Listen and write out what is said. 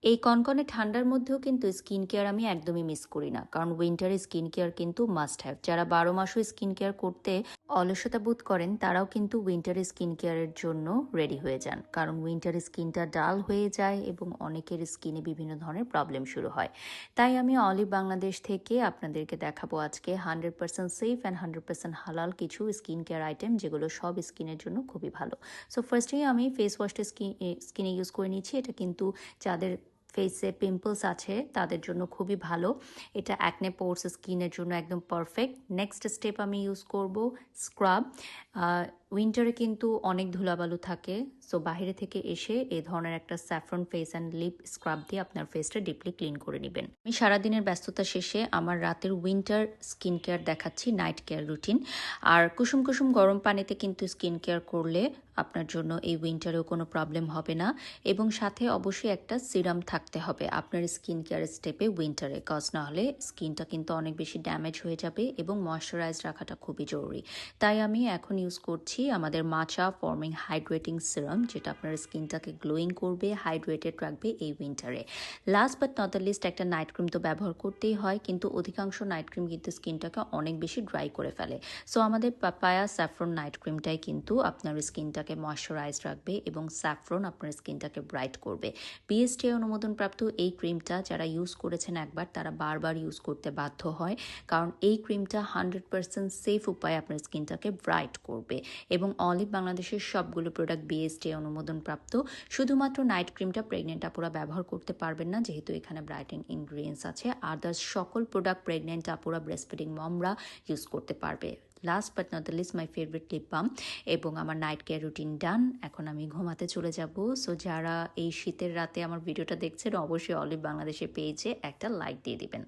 এই কনকনে ঠান্ডার মধ্যেও কিন্তু স্কিন কেয়ার আমি একদমই মিস করি না। কারণ উইন্টারে স্কিন কেয়ার কিন্তু মাস্ট হ্যাভ। যারা ১২ মাসও স্কিন কেয়ার করতে অলসতা বোধ করেন, তারাও কিন্তু উইন্টারে স্কিন কেয়ারের জন্য রেডি হয়ে যান। কারণ উইন্টারে স্কিনটা ডাল হয়ে যায় এবং অনেকের স্কিনে বিভিন্ন ধরনের প্রবলেম শুরু হয়। তাই আমি অলিভ বাংলাদেশ থেকে আপনাদেরকে দেখাবো আজকে 100% সেফ অ্যান্ড 100% হালাল কিছু স্কিন কেয়ার আইটেম, যেগুলো সব স্কিনের জন্য খুবই ভালো। সো ফার্স্টেই আমি ফেস ওয়াশটা স্কিনে ইউজ করে নিচ্ছি। এটা কিন্তু যাদের ফেসে পিম্পলস আছে তাদের জন্য খুবই ভালো। এটা অ্যাকনে পোরস স্কিনের জন্য একদম পারফেক্ট। নেক্সট স্টেপ আমি ইউজ করব স্ক্রাব। উইন্টারে কিন্তু অনেক ধুলাবালু থাকে, সো বাইরে থেকে এসে এই ধরনের একটা saffron face and lip scrub দিয়ে আপনার ফেসটা ডিপলি ক্লিন করে নেবেন। আমি সারাদিনের ব্যস্ততা শেষে আমার রাতের উইন্টার স্কিন কেয়ার দেখাচ্ছি, নাইট কেয়ার রুটিন। আর কুসুম কুসুম গরম পানিতে কিন্তু স্কিন কেয়ার করলে আপনার জন্য এই উইন্টারেও কোনো প্রবলেম হবে না। এবং সাথে অবশ্যই একটা সিরাম থাকতে হবে আপনার স্কিন কেয়ার স্টেপে উইন্টারে, কজ না হলে স্কিনটা কিন্তু অনেক বেশি ড্যামেজ হয়ে যাবে এবং ময়শ্চারাইজ রাখাটা খুবই জরুরি। তাই আমি এখন ইউজ করছি আমাদের মাচা ফর্মিং হাইড্রেটিং সিরাম, যেটা আপনার স্কিনটাকে গ্লোয়িং করবে, হাইড্রেটেড রাখবে এই উইন্টারে। Last but not the least, একটা নাইট ক্রিম তো ব্যবহার করতেই হয়, কিন্তু অধিকাংশ নাইট ক্রিম কিন্তু স্কিনটাকে অনেক বেশি ড্রাই করে ফেলে। সো আমাদের পাপায়া স্যাফরন নাইট ক্রিমটাই কিন্তু আপনার স্কিনটাকে ময়শ্চারাইজ রাখবে এবং স্যাফরন আপনার স্কিনটাকে ব্রাইট করবে। বিএসটিআই অনুমোদনপ্রাপ্ত এই ক্রিমটা যারা ইউজ করেছেন একবার, তারা বারবার ইউজ করতে বাধ্য হয়, কারণ এই ক্রিমটা 100% সেফ উপায়ে আপনার স্কিনটাকে ব্রাইট করবে। এবং অলিভ বাংলাদেশের সবগুলো প্রোডাক্ট বিএসটিআই অনুমোদনপ্রাপ্ত। শুধুমাত্র নাইট ক্রিমটা প্রেগনেন্ট আপুরা ব্যবহার করতে পারবেন না, যেহেতু এখানে ব্রাইটিং ইনগ্রিডিয়েন্টস আছে। আদার্স সকল প্রোডাক্ট প্রেগনেন্ট আপুরা, ব্রেস্টফিডিং মমরা ইউজ করতে পারবে। Last but not the least, my favourite lip balm. এবং আমার নাইট কেয়ার রুটিন ডান। এখন আমি ঘুমাতে চলে যাব। সো যারা এই শীতের রাতে আমার ভিডিওটা দেখছেন, অবশ্যই অলিভ বাংলাদেশের পেজে একটা লাইক দিয়ে দিবেন।